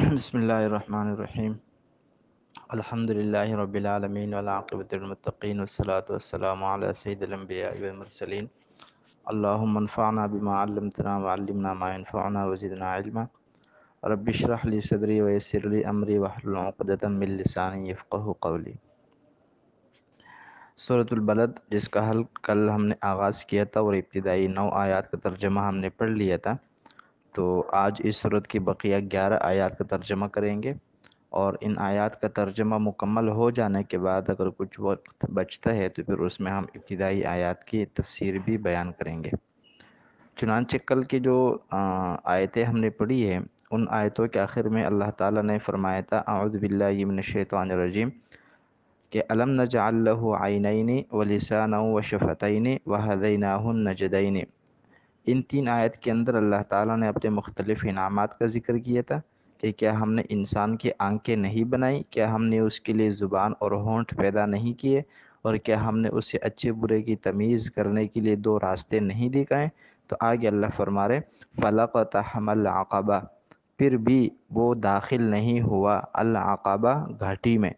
بسم اللہ الرحمن الرحیم الحمد للہ رب العالمین والعاقبۃ للمتقین والصلاة والسلام علی سید الانبیاء والمرسلین اللہم انفعنا بما علمتنا وعلمنا ما ينفعنا وزدنا علما رب اشرح لی صدری ویسر لی امری واحلل عقدۃ من لسانی یفقہوا قولی۔ سورۃ البلد، جس کا حل کل ہم نے آغاز کیا تھا اور ابتدائی 9 آیات کا ترجمہ ہم نے پڑھ لیا تھا، تو آج اس صورت کی بقیہ 11 آیات کا ترجمہ کریں گے، اور ان آیات کا ترجمہ مکمل ہو جانے کے بعد اگر کچھ وقت بچتا ہے تو پھر اس میں ہم ابتدائی آیات کی تفسیر بھی بیان کریں گے۔ چنانچہ کل کی جو آیتیں ہم نے پڑھی ہیں، ان آیتوں کے آخر میں اللہ تعالیٰ نے فرمایا تھا اعوذ باللہ من الشیطان الرجیم کہ الم نجعل لہ عینین ولسانا وشفتین وہدیناہ النجدین۔ ان 3 آیت کے اندر اللہ تعالیٰ نے اپنے مختلف انعامات کا ذکر کیا تھا کہ کیا ہم نے انسان کی آنکھیں نہیں بنائی، کیا ہم نے اس کے لیے زبان اور ہونٹ پیدا نہیں کیے، اور کیا ہم نے اسے اچھے برے کی تمیز کرنے کے لیے 2 راستے نہیں دکھائے۔ تو آگے اللہ فرما رہے فَلَقَتَحَمَ الْعَقَبَةَ، پھر بھی وہ داخل نہیں ہوا العقبہ، گھاٹی میں،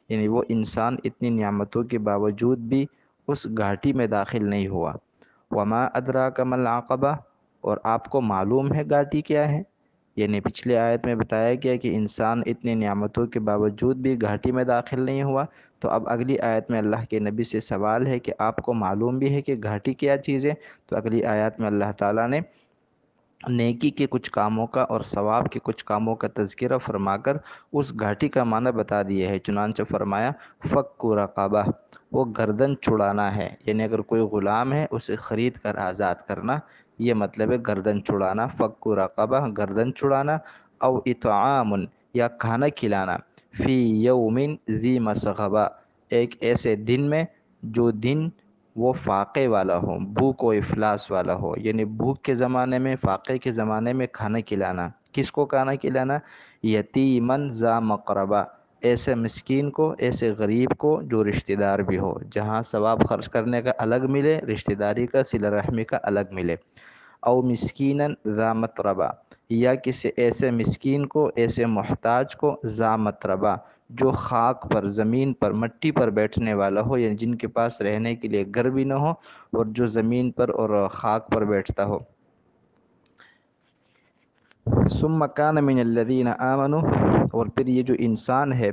یعنی وہ انسان اتنی نعمتوں کے باوجود بھی اس گھاٹی میں داخل نہیں ہوا۔ وما ادراک ما العقبہ، اور آپ کو معلوم ہے گھاٹی کیا ہے؟ یعنی پچھلی آیت میں بتایا گیا کہ انسان اتنی نعمتوں کے باوجود بھی گھاٹی میں داخل نہیں ہوا، تو اب اگلی آیت میں اللہ کے نبی سے سوال ہے کہ آپ کو معلوم بھی ہے کہ گھاٹی کیا چیز ہے؟ تو اگلی آیات میں اللہ تعالیٰ نے نیکی کے کچھ کاموں کا اور ثواب کے کچھ کاموں کا تذکرہ فرما کر اس گھاٹی کا معنی بتا دیا ہے۔ چنانچہ فرمایا فک رقبہ، وہ گردن چھڑانا ہے، یعنی اگر کوئی غلام ہے اسے خرید کر آزاد کرنا، یہ مطلب ہے گردن چھڑانا، فک رقبہ گردن چھڑانا، او اطعام یا کھانا کھلانا، فی یوم ذی مسغبہ ایک ایسے دن میں جو دن وہ فاقے والا ہو، بھوک و افلاس والا ہو، یعنی بھوک کے زمانے میں، فاقے کے زمانے میں کھانا کھلانا۔ کس کو کھانا کھلانا؟ یتیمن ذا مقربہ، ایسے مسکین کو، ایسے غریب کو جو رشتہ دار بھی ہو، جہاں ثواب خرچ کرنے کا الگ ملے، رشتہ داری کا، صلہ رحمی کا الگ ملے۔ او مسکینن ذا متربہ، یا کسی ایسے مسکین کو، ایسے محتاج کو، ذا متربہ جو خاک پر، زمین پر، مٹی پر بیٹھنے والا ہو، یعنی جن کے پاس رہنے کے لیے گھر بھی نہ ہو اور جو زمین پر اور خاک پر بیٹھتا ہو۔ ثم کان من الذین آمنوا، اور پھر یہ جو انسان ہے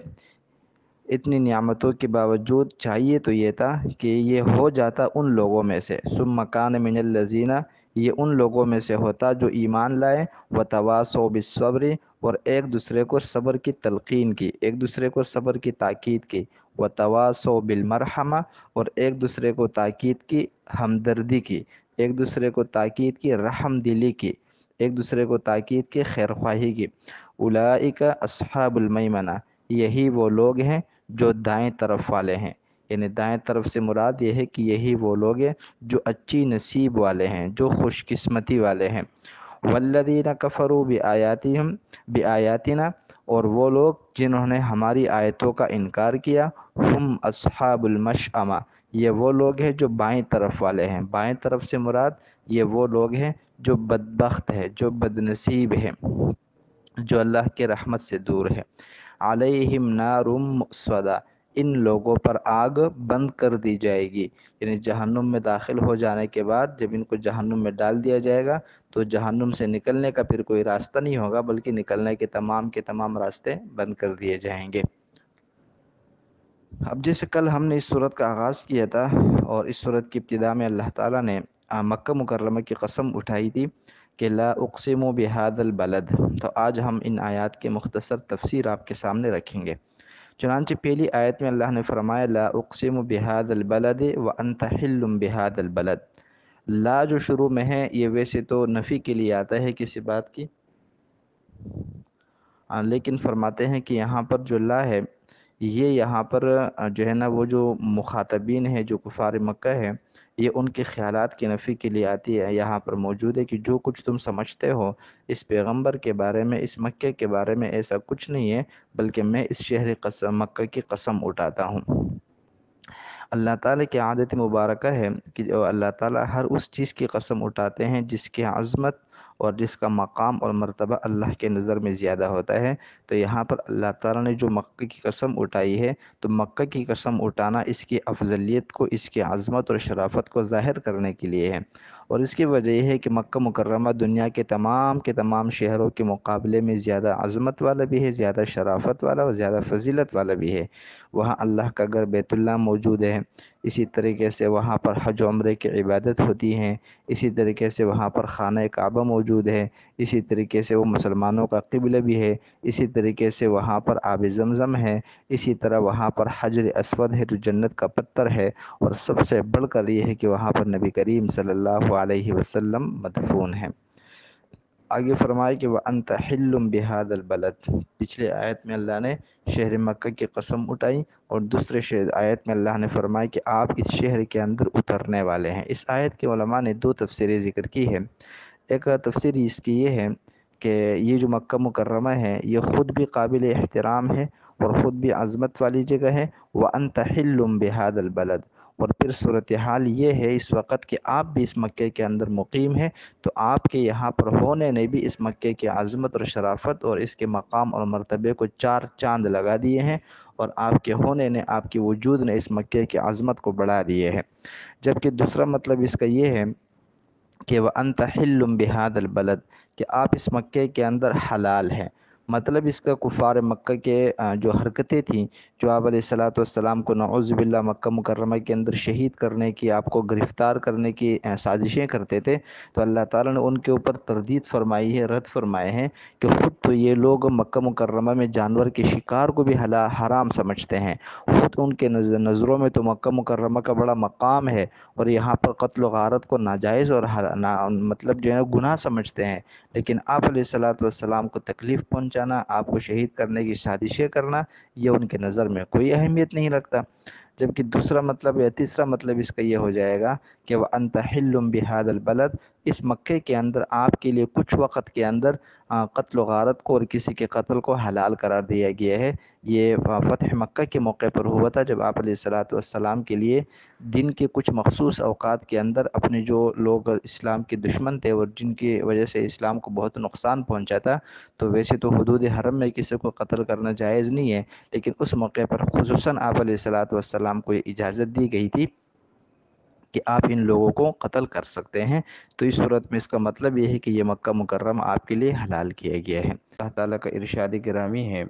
اتنی نعمتوں کے باوجود چاہیے تو یہ تھا کہ یہ ہو جاتا ان لوگوں میں سے، ثم کان من الذین، یہ ان لوگوں میں سے ہوتا جو ایمان لائے، وتواصوا بالصبر، اور ایک دوسرے کو صبر کی تلقین کی، ایک دوسرے کو صبر کی تاکید کی، وتواصوا بالمرحمہ، اور ایک دوسرے کو تاکید کی ہمدردی کی، ایک دوسرے کو تاکید کی رحم دلی کی، ایک دوسرے کو تاکید کی خیرخواہی کی۔ اولئک اصحاب المیمنہ، یہی وہ لوگ ہیں جو دائیں طرف والے ہیں، یعنی دائیں طرف سے مراد یہ ہے کہ یہی وہ لوگ ہیں جو اچھی نصیب والے ہیں، جو خوش قسمتی والے ہیں۔ والذین کفروا بآیاتنا، اور وہ لوگ جنہوں نے ہماری آیتوں کا انکار کیا، ہم اصحاب المشأمہ، یہ وہ لوگ ہیں جو بائیں طرف والے ہیں۔ بائیں طرف سے مراد یہ وہ لوگ ہیں جو بدبخت ہے، جو بدنصیب ہیں، جو اللہ کے رحمت سے دور ہے۔ علیہم نار مؤصدہ، ان لوگوں پر آگ بند کر دی جائے گی، یعنی جہنم میں داخل ہو جانے کے بعد جب ان کو جہنم میں ڈال دیا جائے گا تو جہنم سے نکلنے کا پھر کوئی راستہ نہیں ہوگا، بلکہ نکلنے کے تمام راستے بند کر دیے جائیں گے۔ اب جیسے کل ہم نے اس صورت کا آغاز کیا تھا اور اس صورت کی ابتدا میں اللہ تعالیٰ نے مکہ مکرمہ کی قسم اٹھائی تھی کہ لا اقسم بہذا البلد، تو آج ہم ان آیات کے مختصر تفسیر آپ کے سامنے رکھیں گے۔ چنانچہ پہلی آیت میں اللہ نے فرمایا لا اقسم بہذا البلد وانت حل بہذا البلد۔ لا جو شروع میں ہے یہ ویسے تو نفی کے لیے آتا ہے کسی بات کی، لیکن فرماتے ہیں کہ یہاں پر جو لا ہے یہ یہاں پر جو ہے نا وہ جو مخاطبین ہیں، جو کفار مکہ ہے، یہ ان کے خیالات کی نفی کے لیے آتی ہے۔ یہاں پر موجود ہے کہ جو کچھ تم سمجھتے ہو اس پیغمبر کے بارے میں، اس مکہ کے بارے میں، ایسا کچھ نہیں ہے، بلکہ میں اس شہر مکہ کی قسم اٹھاتا ہوں۔ اللہ تعالیٰ کی عادت مبارکہ ہے کہ جو اللہ تعالیٰ ہر اس چیز کی قسم اٹھاتے ہیں جس کی عظمت اور جس کا مقام اور مرتبہ اللہ کے نظر میں زیادہ ہوتا ہے، تو یہاں پر اللہ تعالیٰ نے جو مکہ کی قسم اٹھائی ہے، تو مکہ کی قسم اٹھانا اس کی افضلیت کو، اس کی عظمت اور شرافت کو ظاہر کرنے کے لیے ہے۔ اور اس کی وجہ یہ ہے کہ مکہ مکرمہ دنیا کے تمام شہروں کے مقابلے میں زیادہ عظمت والا بھی ہے، زیادہ شرافت والا اور زیادہ فضیلت والا بھی ہے۔ وہاں اللہ کا گھر بیت اللہ موجود ہے، اسی طریقے سے وہاں پر حج و عمرے کی عبادت ہوتی ہیں، اسی طریقے سے وہاں پر خانہ کعبہ موجود ہے، اسی طریقے سے وہ مسلمانوں کا قبلہ بھی ہے، اسی طریقے سے وہاں پر آب زمزم ہے، اسی طرح وہاں پر حجر اسود ہے جو جنت کا پتھر ہے، اور سب سے بڑھ کر یہ ہے کہ وہاں پر نبی کریم صلی اللہ علیہ وسلم مدفون ہیں۔ آگے فرمائے کہ وَأَنْتَ حِلٌّ بِهَذَا الْبَلَدِ، پچھلے آیت میں اللہ نے شہر مکہ کی قسم اٹھائی، اور دوسرے آیت میں اللہ نے فرمایا کہ آپ اس شہر کے اندر اترنے والے ہیں۔ اس آیت کے علماء نے دو تفسیریں ذکر کی ہے۔ ایک تفسیر اس کی یہ ہے کہ یہ جو مکہ مکرمہ ہے یہ خود بھی قابل احترام ہے اور خود بھی عظمت والی جگہ ہے، وَأَنْتَ حِلٌّ بِهَذَا الْبَلَدِ، اور پھر صورتحال یہ ہے اس وقت کہ آپ بھی اس مکے کے اندر مقیم ہیں، تو آپ کے یہاں پر ہونے نے بھی اس مکے کی عظمت اور شرافت اور اس کے مقام اور مرتبے کو چار چاند لگا دیے ہیں، اور آپ کے ہونے نے، آپ کے وجود نے اس مکے کی عظمت کو بڑھا دیے ہیں۔ جبکہ دوسرا مطلب اس کا یہ ہے کہ وَأَنْتَ حِلٌّ بِهَذَا الْبَلَدِ، کہ آپ اس مکے کے اندر حلال ہیں۔ مطلب اس کا کفار مکہ کے جو حرکتیں تھیں، جو آپ علیہ الصلوۃ والسلام کو نعوذ باللہ مکہ مکرمہ کے اندر شہید کرنے کی، آپ کو گرفتار کرنے کی سازشیں کرتے تھے، تو اللہ تعالیٰ نے ان کے اوپر تردید فرمائی ہے، رد فرمائے ہیں کہ خود تو یہ لوگ مکہ مکرمہ میں جانور کے شکار کو بھی حرام سمجھتے ہیں، خود ان کے نظروں میں تو مکہ مکرمہ کا بڑا مقام ہے، اور یہاں پر قتل و غارت کو ناجائز اور مطلب جو ہے گناہ سمجھتے ہیں، لیکن آپ علیہ الصلوۃ والسلام کو تکلیف پہنچانا، آپ کو شہید کرنے کی سازشیں کرنا، یہ ان کے نظر میں کوئی اہمیت نہیں رکھتا۔ جبکہ دوسرا مطلب یا تیسرا مطلب اس کا یہ ہو جائے گا کہ وَأَنْتَ حِلٌّ بِهَذَا الْبَلَدِ، اس مکے کے اندر آپ کے لیے کچھ وقت کے اندر قتل و غارت کو اور کسی کے قتل کو حلال قرار دیا گیا ہے۔ یہ فتح مکہ کے موقع پر ہوا تھا، جب آپ علیہ الصلوۃ والسلام کے لیے دن کے کچھ مخصوص اوقات کے اندر اپنے جو لوگ اسلام کے دشمن تھے اور جن کی وجہ سے اسلام کو بہت نقصان پہنچا تھا، تو ویسے تو حدود حرم میں کسی کو قتل کرنا جائز نہیں ہے، لیکن اس موقع پر خصوصاً آپ علیہ الصلوۃ والسلام کو یہ اجازت دی گئی تھی کہ آپ ان لوگوں کو قتل کر سکتے ہیں۔ تو اس صورت میں اس کا مطلب یہ ہے کہ یہ مکہ مکرمہ آپ کے لیے حلال کیا گیا ہے۔ اللہ تعالیٰ کا ارشاد گرامی ہے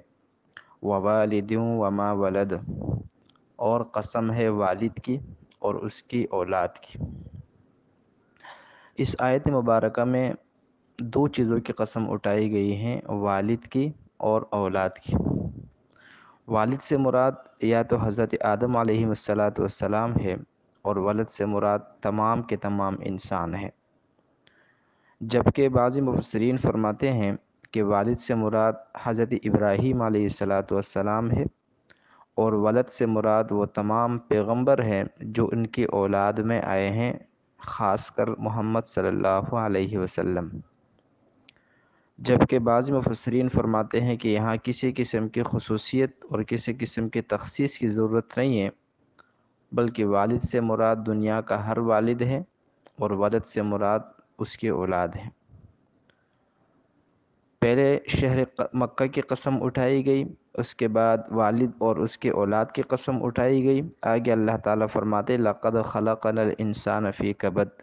وَوَالِدٍ وَمَا وَلَدَ، اور قسم ہے والد کی اور اس کی اولاد کی۔ اس آیت مبارکہ میں دو چیزوں کی قسم اٹھائی گئی ہیں، والد کی اور اولاد کی۔ والد سے مراد یا تو حضرت آدم علیہ السلام ہے، اور ولد سے مراد تمام کے تمام انسان ہیں۔ جبکہ بعض مفسرین فرماتے ہیں کہ والد سے مراد حضرت ابراہیم علیہ السلام ہے، اور ولد سے مراد وہ تمام پیغمبر ہیں جو ان کی اولاد میں آئے ہیں، خاص کر محمد صلی اللہ علیہ وسلم۔ جبکہ بعض مفسرین فرماتے ہیں کہ یہاں کسی قسم کی خصوصیت اور کسی قسم کی تخصیص کی ضرورت نہیں ہے، بلکہ والد سے مراد دنیا کا ہر والد ہے، اور ولد سے مراد اس کی اولاد ہے۔ پہلے شہر مکہ کی قسم اٹھائی گئی، اس کے بعد والد اور اس کے اولاد کی قسم اٹھائی گئی۔ آگے اللہ تعالیٰ فرماتے لَقَدْ خَلَقْنَا الْإِنسَانَ فِي كَبَدٍ،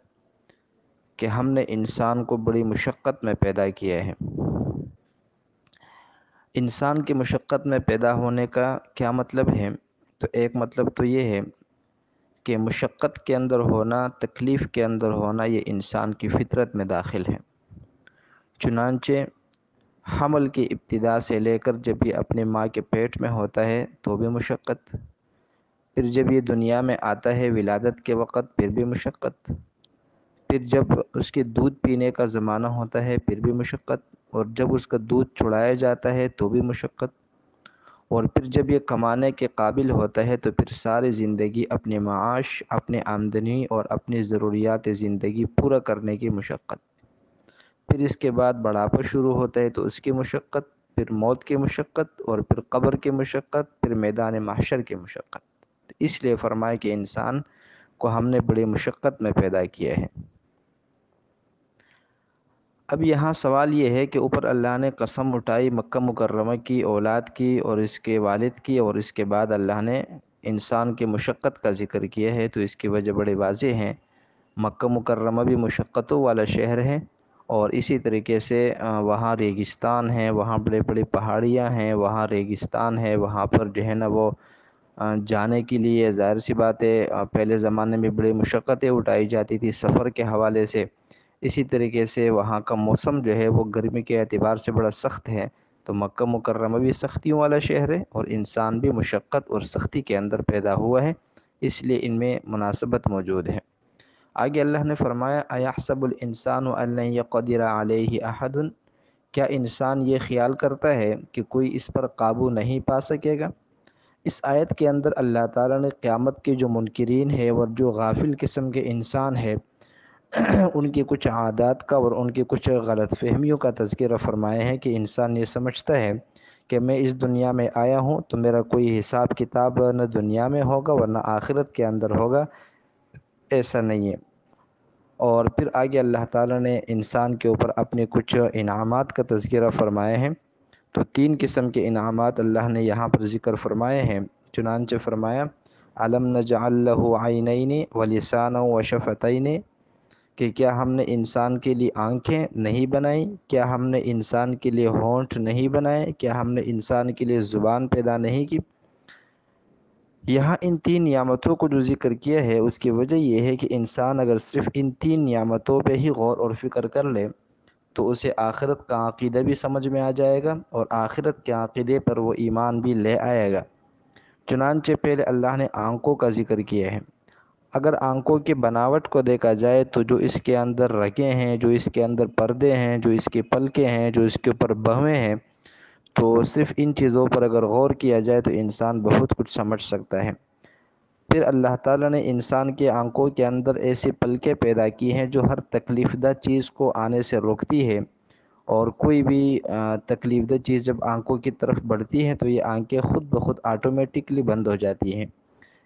کہ ہم نے انسان کو بڑی مشقت میں پیدا کیا ہے۔ انسان کی مشقت میں پیدا ہونے کا کیا مطلب ہے؟ تو ایک مطلب تو یہ ہے کہ مشقت کے اندر ہونا، تکلیف کے اندر ہونا، یہ انسان کی فطرت میں داخل ہے۔ چنانچہ حمل کی ابتدا سے لے کر جب یہ اپنے ماں کے پیٹ میں ہوتا ہے تو بھی مشقت، پھر جب یہ دنیا میں آتا ہے ولادت کے وقت پھر بھی مشقت، پھر جب اس کے دودھ پینے کا زمانہ ہوتا ہے پھر بھی مشقت، اور جب اس کا دودھ چھڑایا جاتا ہے تو بھی مشقت، اور پھر جب یہ کمانے کے قابل ہوتا ہے تو پھر ساری زندگی اپنے معاش، اپنے آمدنی اور اپنی ضروریات زندگی پورا کرنے کی مشقت، پھر اس کے بعد بڑھاپا شروع ہوتا ہے تو اس کی مشقت، پھر موت کی مشقت، اور پھر قبر کی مشقت، پھر میدان محشر کی مشقت۔ تو اس لیے فرمایا کہ انسان کو ہم نے بڑی مشقت میں پیدا کیا ہے۔ اب یہاں سوال یہ ہے کہ اوپر اللہ نے قسم اٹھائی مکہ مکرمہ کی، اولاد کی اور اس کے والد کی، اور اس کے بعد اللہ نے انسان کی مشقت کا ذکر کیا ہے، تو اس کی وجہ بڑے واضح ہیں۔ مکہ مکرمہ بھی مشقتوں والا شہر ہے، اور اسی طریقے سے وہاں ریگستان ہیں، وہاں بڑے بڑے پہاڑیاں ہیں، وہاں ریگستان ہے، وہاں پر جو ہے نا وہ جانے کے لیے ظاہر سی بات ہے پہلے زمانے میں بڑی مشقتیں اٹھائی جاتی تھی سفر کے حوالے سے۔ اسی طریقے سے وہاں کا موسم جو ہے وہ گرمی کے اعتبار سے بڑا سخت ہے، تو مکہ مکرمہ بھی سختیوں والا شہر ہے، اور انسان بھی مشقت اور سختی کے اندر پیدا ہوا ہے، اس لیے ان میں مناسبت موجود ہے۔ آگے اللہ نے فرمایا اَيَحْسَبُ الْإِنسَانُ أَن لَّن يَقْدِرَ عَلَيْهِ أَحَدٌ، کیا انسان یہ خیال کرتا ہے کہ کوئی اس پر قابو نہیں پا سکے گا؟ اس آیت کے اندر اللہ تعالیٰ نے قیامت کے جو منکرین ہیں اور جو غافل قسم کے انسان ہے ان کی کچھ عادات کا اور ان کی کچھ غلط فہمیوں کا تذکرہ فرمایا ہے کہ انسان یہ سمجھتا ہے کہ میں اس دنیا میں آیا ہوں تو میرا کوئی حساب کتاب نہ دنیا میں ہوگا ورنہ آخرت کے اندر ہوگا، ایسا نہیں ہے۔ اور پھر آگے اللہ تعالیٰ نے انسان کے اوپر اپنے کچھ انعامات کا تذکرہ فرمایا ہے، تو 3 قسم کے انعامات اللہ نے یہاں پر ذکر فرمائے ہیں۔ چنانچہ فرمایا الم نجعل لہ عینین ولسانا وشفتین، کہ کیا ہم نے انسان کے لیے آنکھیں نہیں بنائیں، کیا ہم نے انسان کے لیے ہونٹ نہیں بنائے، کیا ہم نے انسان کے لیے زبان پیدا نہیں کی۔ یہاں ان 3 نعمتوں کو جو ذکر کیا ہے اس کی وجہ یہ ہے کہ انسان اگر صرف ان 3 نعمتوں پہ ہی غور اور فکر کر لے تو اسے آخرت کا عقیدہ بھی سمجھ میں آ جائے گا، اور آخرت کے عقیدے پر وہ ایمان بھی لے آئے گا۔ چنانچہ پہلے اللہ نے آنکھوں کا ذکر کیا ہے۔ اگر آنکھوں کی بناوٹ کو دیکھا جائے تو جو اس کے اندر رگیں ہیں، جو اس کے اندر پردے ہیں، جو اس کے پلکیں ہیں، جو اس کے اوپر بھویں ہیں، تو صرف ان چیزوں پر اگر غور کیا جائے تو انسان بہت کچھ سمجھ سکتا ہے۔ پھر اللہ تعالیٰ نے انسان کے آنکھوں کے اندر ایسی پلکیں پیدا کی ہیں جو ہر تکلیف دہ چیز کو آنے سے روکتی ہے، اور کوئی بھی تکلیف دہ چیز جب آنکھوں کی طرف بڑھتی ہے تو یہ آنکھیں خود بخود آٹومیٹکلی بند ہو جاتی ہیں۔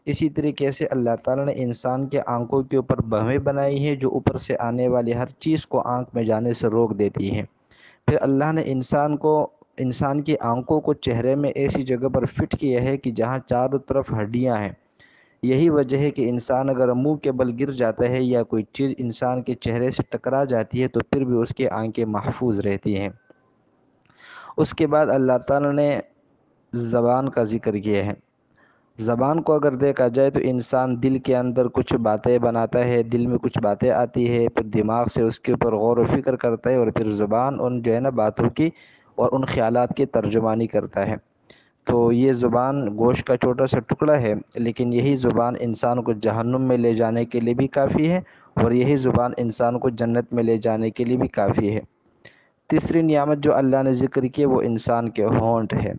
اسی طریقے سے اللہ تعالیٰ نے انسان کے آنکھوں کے اوپر بھویں بنائی ہیں جو اوپر سے آنے والی ہر چیز کو آنکھ میں جانے سے روک دیتی ہیں۔ پھر اللہ نے انسان کی آنکھوں کو چہرے میں ایسی جگہ پر فٹ کیا ہے کہ جہاں چاروں طرف ہڈیاں ہیں۔ یہی وجہ ہے کہ انسان اگر منہ کے بل گر جاتا ہے یا کوئی چیز انسان کے چہرے سے ٹکرا جاتی ہے تو پھر بھی اس کی آنکھیں محفوظ رہتی ہیں۔ اس کے بعد اللہ تعالیٰ نے زبان کا ذکر کیا ہے۔ زبان کو اگر دیکھا جائے تو انسان دل کے اندر کچھ باتیں بناتا ہے، دل میں کچھ باتیں آتی ہے، پھر دماغ سے اس کے اوپر غور و فکر کرتا ہے، اور پھر زبان ان جو ہے نا باتوں کی اور ان خیالات کی ترجمانی کرتا ہے۔ تو یہ زبان گوشت کا چھوٹا سا ٹکڑا ہے، لیکن یہی زبان انسان کو جہنم میں لے جانے کے لیے بھی کافی ہے، اور یہی زبان انسان کو جنت میں لے جانے کے لیے بھی کافی ہے۔ تیسری نعمت جو اللہ نے ذکر کی وہ انسان کے ہونٹ ہے۔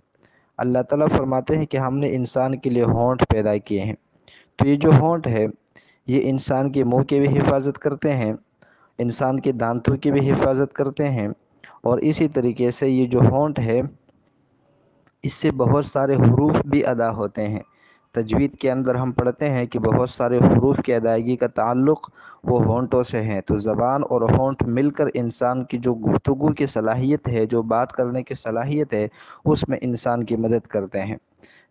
اللہ تعالیٰ فرماتے ہیں کہ ہم نے انسان کے لیے ہونٹ پیدا کیے ہیں، تو یہ جو ہونٹ ہے یہ انسان کے منہ کی بھی حفاظت کرتے ہیں، انسان کے دانتوں کی بھی حفاظت کرتے ہیں، اور اسی طریقے سے یہ جو ہونٹ ہے اس سے بہت سارے حروف بھی ادا ہوتے ہیں۔ تجوید کے اندر ہم پڑھتے ہیں کہ بہت سارے حروف کی ادائیگی کا تعلق وہ ہونٹوں سے ہیں، تو زبان اور ہونٹ مل کر انسان کی جو گفتگو کی صلاحیت ہے، جو بات کرنے کی صلاحیت ہے، اس میں انسان کی مدد کرتے ہیں۔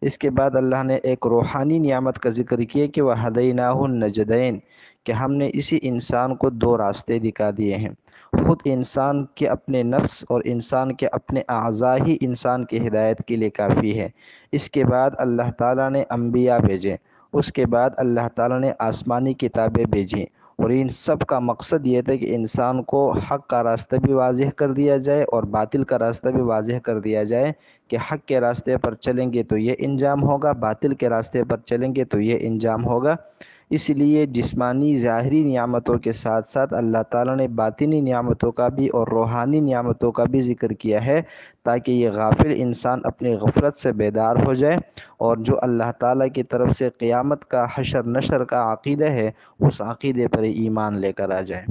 اس کے بعد اللہ نے ایک روحانی نعمت کا ذکر کیا کہ وَهَدَيْنَاهُ النَّجْدَيْنِ، کہ ہم نے اسی انسان کو 2 راستے دکھا دیے ہیں۔ خود انسان کے اپنے نفس اور انسان کے اپنے اعضاء ہی انسان کی ہدایت کے لیے کافی ہے۔ اس کے بعد اللہ تعالیٰ نے انبیاء بھیجے، اس کے بعد اللہ تعالیٰ نے آسمانی کتابیں بھیجیں، اور ان سب کا مقصد یہ تھا کہ انسان کو حق کا راستہ بھی واضح کر دیا جائے اور باطل کا راستہ بھی واضح کر دیا جائے، کہ حق کے راستے پر چلیں گے تو یہ انجام ہوگا، باطل کے راستے پر چلیں گے تو یہ انجام ہوگا۔ اس لیے جسمانی ظاہری نعمتوں کے ساتھ ساتھ اللہ تعالیٰ نے باطنی نعمتوں کا بھی اور روحانی نعمتوں کا بھی ذکر کیا ہے، تاکہ یہ غافل انسان اپنی غفلت سے بیدار ہو جائے، اور جو اللہ تعالیٰ کی طرف سے قیامت کا حشر نشر کا عقیدہ ہے اس عقیدے پر ایمان لے کر آ جائے۔